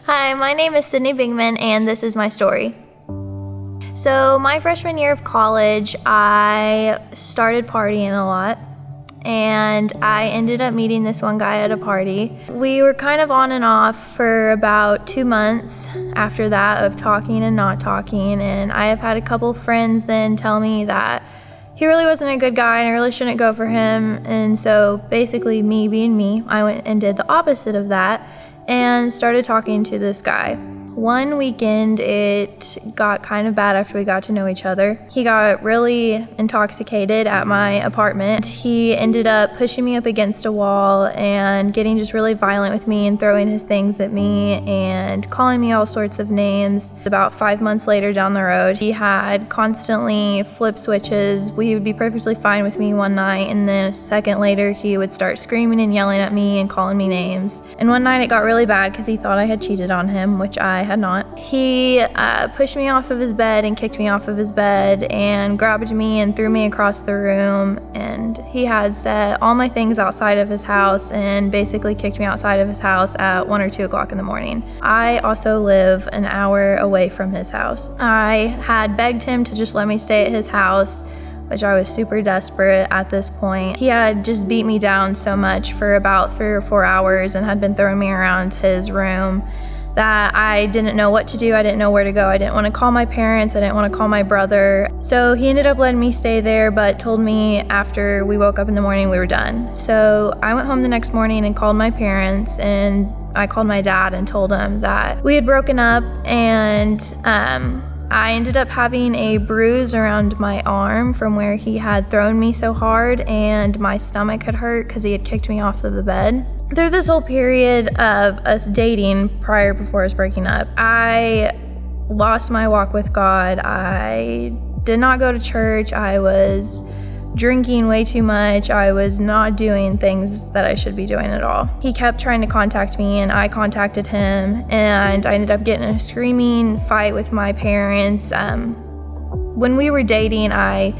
Hi, my name is Sidney Bingman, and this is my story. So my freshman year of college, I started partying a lot, and I ended up meeting this one guy at a party. We were kind of on and off for about 2 months after that of talking and not talking, and I have had a couple friends then tell me that he really wasn't a good guy and I really shouldn't go for him. And so basically, me being me, I went and did the opposite of that and started talking to this guy. One weekend, it got kind of bad after we got to know each other. He got really intoxicated at my apartment. He ended up pushing me up against a wall and getting just really violent with me and throwing his things at me and calling me all sorts of names. About 5 months later down the road, he had constantly flip switches. He would be perfectly fine with me one night, and then a second later, he would start screaming and yelling at me and calling me names. And one night it got really bad because he thought I had cheated on him, which I had not. He pushed me off of his bed and kicked me off of his bed and grabbed me and threw me across the room, and he had set all my things outside of his house and basically kicked me outside of his house at 1 or 2 o'clock in the morning. I also live an hour away from his house. I had begged him to just let me stay at his house, which I was super desperate at this point. He had just beat me down so much for about 3 or 4 hours and had been throwing me around his room that I didn't know what to do. I didn't know where to go. I didn't want to call my parents. I didn't want to call my brother. So he ended up letting me stay there, but told me after we woke up in the morning we were done. So I went home the next morning and called my parents, and I called my dad and told him that we had broken up, and I ended up having a bruise around my arm from where he had thrown me so hard, and my stomach had hurt because he had kicked me off of the bed. Through this whole period of us dating before us breaking up, I lost my walk with God. I did not go to church. I was drinking way too much. I was not doing things that I should be doing at all. He kept trying to contact me, and I contacted him, and I ended up getting in a screaming fight with my parents. When we were dating, I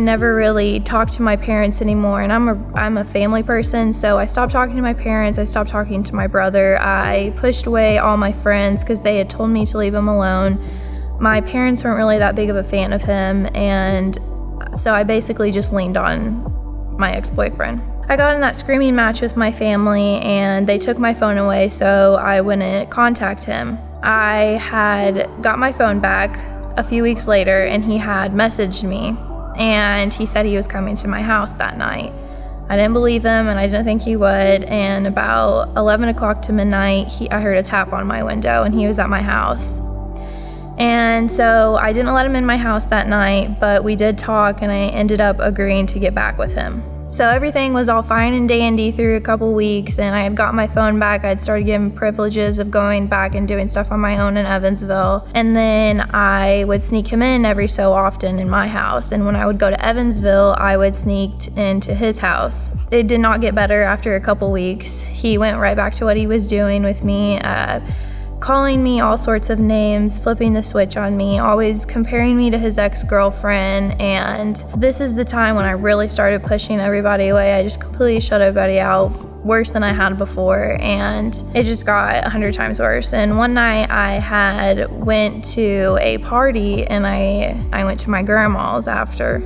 never really talked to my parents anymore, and I'm a family person, so I stopped talking to my parents. I stopped talking to my brother. I pushed away all my friends because they had told me to leave him alone. My parents weren't really that big of a fan of him, and so I basically just leaned on my ex-boyfriend. I got in that screaming match with my family, and they took my phone away, so I wouldn't contact him. I had got my phone back a few weeks later, and he had messaged me, and he said he was coming to my house that night. I didn't believe him, and I didn't think he would, and about 11 o'clock to midnight, I heard a tap on my window, and he was at my house. And so I didn't let him in my house that night, but we did talk, and I ended up agreeing to get back with him. So everything was all fine and dandy through a couple weeks, and I had got my phone back. I had started getting privileges of going back and doing stuff on my own in Evansville. And then I would sneak him in every so often in my house. And when I would go to Evansville, I would sneak into his house. It did not get better after a couple weeks. He went right back to what he was doing with me, calling me all sorts of names, flipping the switch on me, always comparing me to his ex-girlfriend. And this is the time when I really started pushing everybody away. I just completely shut everybody out, worse than I had before, and it just got 100 times worse. And one night I had went to a party, and I went to my grandma's after,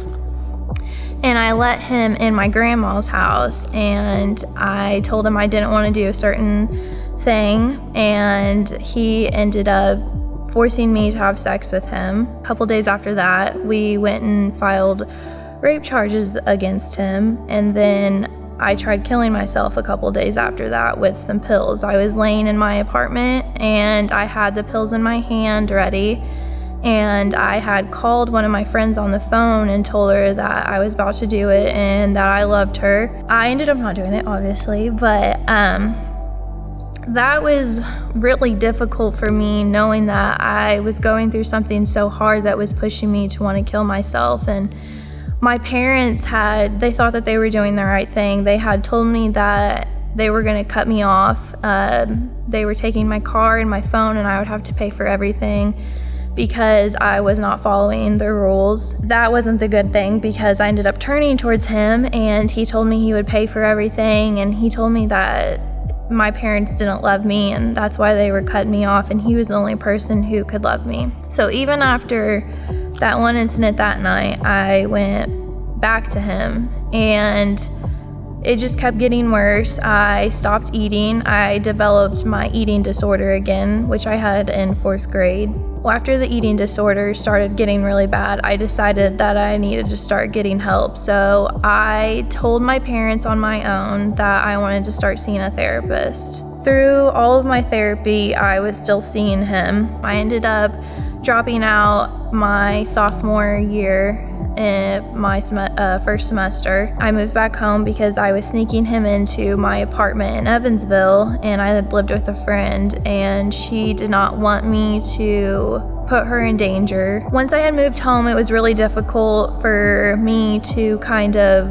and I let him in my grandma's house, and I told him I didn't want to do a certain thing, and he ended up forcing me to have sex with him. A couple days after that, we went and filed rape charges against him, and then I tried killing myself a couple days after that with some pills. I was laying in my apartment, and I had the pills in my hand ready, and I had called one of my friends on the phone and told her that I was about to do it and that I loved her. I ended up not doing it, obviously, but that was really difficult for me, knowing that I was going through something so hard that was pushing me to want to kill myself. And my parents they thought that they were doing the right thing. They had told me that they were going to cut me off. They were taking my car and my phone, and I would have to pay for everything because I was not following the rules. That wasn't the good thing, because I ended up turning towards him, and he told me he would pay for everything, and he told me that my parents didn't love me, and that's why they were cutting me off, and he was the only person who could love me. So even after that one incident that night, I went back to him, and it just kept getting worse. I stopped eating. I developed my eating disorder again, which I had in 4th grade. Well, after the eating disorder started getting really bad, I decided that I needed to start getting help. So I told my parents on my own that I wanted to start seeing a therapist. Through all of my therapy, I was still seeing him. I ended up dropping out my sophomore year in my first semester. I moved back home because I was sneaking him into my apartment in Evansville, and I had lived with a friend, and she did not want me to put her in danger. Once I had moved home, it was really difficult for me to kind of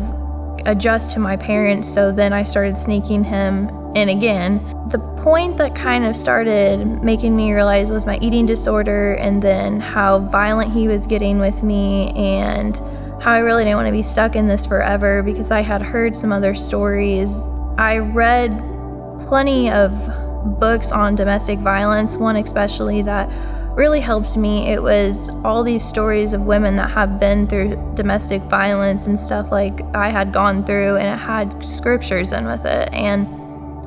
adjust to my parents, so then I started sneaking him in again. The point that kind of started making me realize was my eating disorder, and then how violent he was getting with me, and how I really didn't want to be stuck in this forever, because I had heard some other stories. I read plenty of books on domestic violence, one especially that really helped me. It was all these stories of women that have been through domestic violence and stuff like I had gone through, and it had scriptures in with it. And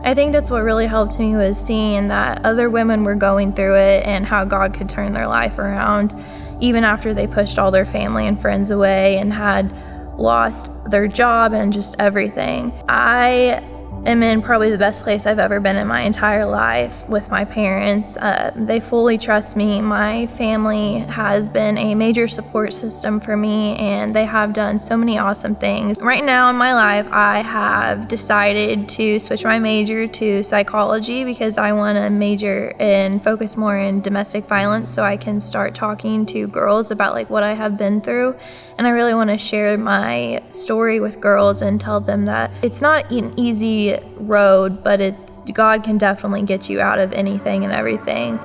I think that's what really helped me, was seeing that other women were going through it and how God could turn their life around, even after they pushed all their family and friends away and had lost their job and just everything. I am in probably the best place I've ever been in my entire life with my parents. They fully trust me. My family has been a major support system for me, and they have done so many awesome things. Right now in my life, I have decided to switch my major to psychology because I want to major and focus more in domestic violence, so I can start talking to girls about like what I have been through. And I really want to share my story with girls and tell them that it's not an easy road, but God can definitely get you out of anything and everything.